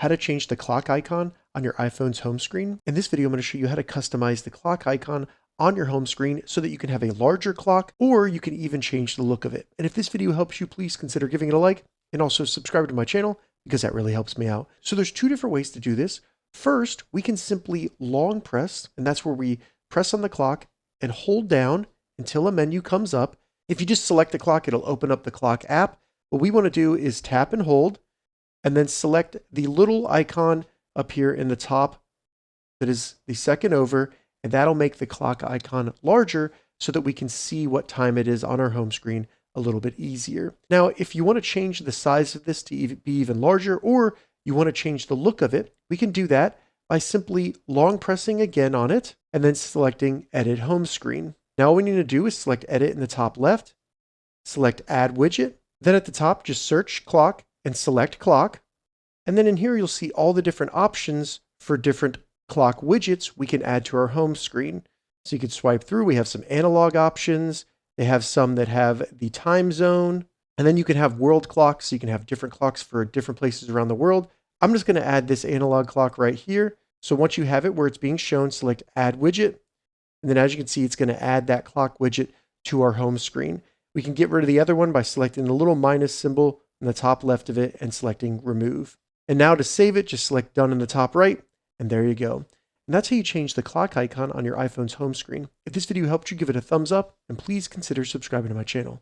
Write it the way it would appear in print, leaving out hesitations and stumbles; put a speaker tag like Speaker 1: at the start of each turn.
Speaker 1: how to change the clock icon on your iPhone's home screen. In this video, I'm going to show you how to customize the clock icon on your home screen so that you can have a larger clock, or you can even change the look of it. And if this video helps you, please consider giving it a like and also subscribe to my channel because that really helps me out. So there's two different ways to do this. First, we can simply long press, and that's where we press on the clock and hold down until a menu comes up. If you just select the clock, it'll open up the clock app. What we want to do is tap and hold, and then select the little icon up here in the top that is the second over, and that'll make the clock icon larger so that we can see what time it is on our home screen a little bit easier. Now, if you want to change the size of this to be even larger, or you want to change the look of it, we can do that by simply long pressing again on it and then selecting Edit Home Screen. Now all we need to do is select Edit in the top left, select Add Widget, then at the top just search Clock and select Clock. And then in here you'll see all the different options for different clock widgets we can add to our home screen. So you can swipe through, we have some analog options, they have some that have the time zone, and then you can have world clocks, so you can have different clocks for different places around the world. I'm just going to add this analog clock right here. So once you have it where it's being shown, select Add Widget. And then as you can see, it's going to add that clock widget to our home screen. We can get rid of the other one by selecting the little minus symbol in the top left of it and selecting Remove. And now to save it, just select Done in the top right, and there you go. And that's how you change the clock icon on your iPhone's home screen. If this video helped you, give it a thumbs up, and please consider subscribing to my channel.